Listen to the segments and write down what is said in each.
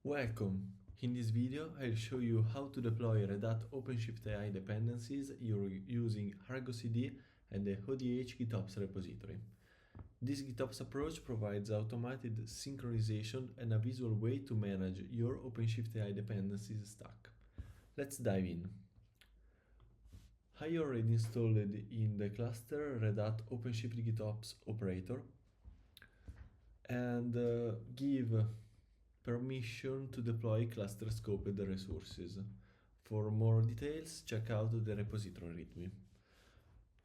Welcome! In this video I'll show you how to deploy Red Hat OpenShift AI dependencies using Argo CD and the odh-gitops repository. This GitOps approach provides automated synchronization and a visual way to manage your OpenShift AI dependencies stack. Let's dive in. I already installed in the cluster Red Hat OpenShift GitOps operator and give permission to deploy cluster scoped resources. For more details, check out the repository README.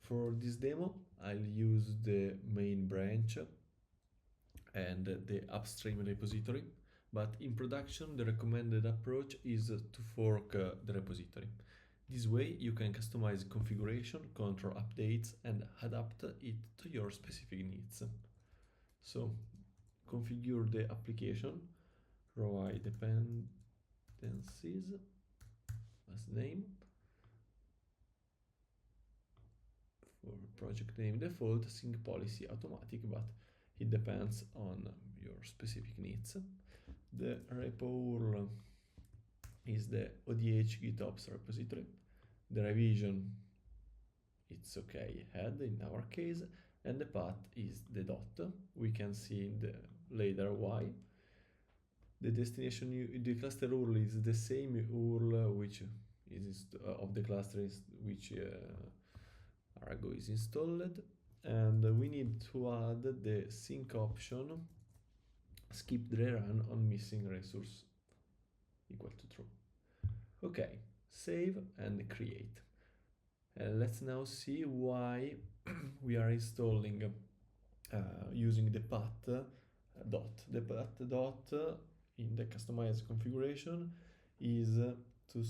For this demo, I'll use the main branch and the upstream repository, but in production, the recommended approach is to fork the repository. This way, you can customize configuration, control updates, and adapt it to your specific needs. So, configure the application, provide dependencies as name, for project name default, sync policy automatic, but it depends on your specific needs. The repo URL is the odh-gitops repository. The revision, it's okay, head in our case, and the path is the dot. We can see in the later why. The destination, the cluster URL is the same URL which is of the cluster which Argo is installed, and we need to add the sync option, skip the run on missing resource equal to true. Okay, save and create. Let's now see why we are installing using the path dot. The path dot in the customized configuration is to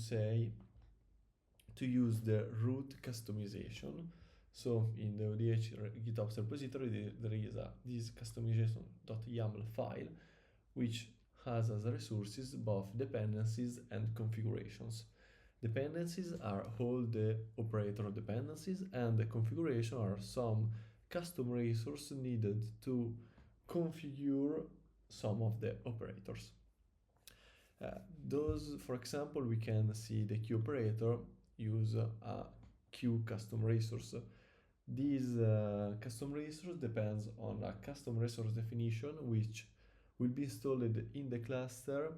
use the root customization. So in the odh-gitops repository there is this customization.yaml file which has as resources both dependencies and configurations. Dependencies are all the operator dependencies, and the configuration are some custom resources needed to configure some of the operators. Those, for example, we can see the queue operator use a queue custom resource. This custom resource depends on a custom resource definition which will be installed in the cluster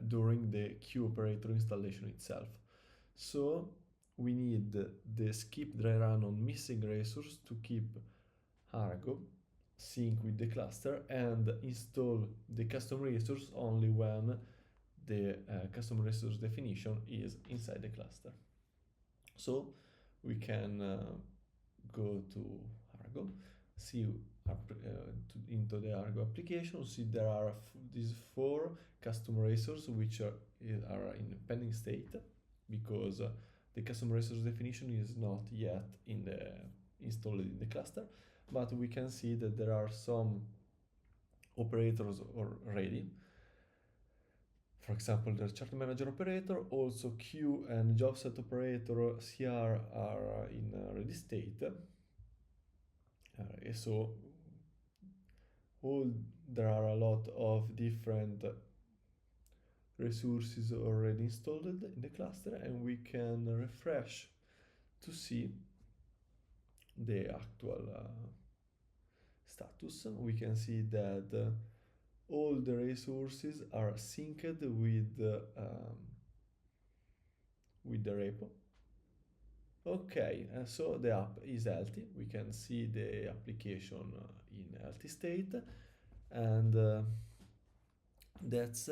during the queue operator installation itself. So we need the skip dry run on missing resource to keep Argo sync with the cluster and install the custom resource only when the custom resource definition is inside the cluster. So we can go to Argo, see into the Argo application, see there are these 4 custom resources which are in pending state because the custom resource definition is not yet installed in the cluster, but we can see that there are some operators already. For example, the chart manager operator, also queue and job set operator CR are in ready state. So there are a lot of different resources already installed in the cluster, and we can refresh to see the actual status. We can see that all the resources are synced with the repo. Okay, so the app is healthy. We can see the application in healthy state, and that's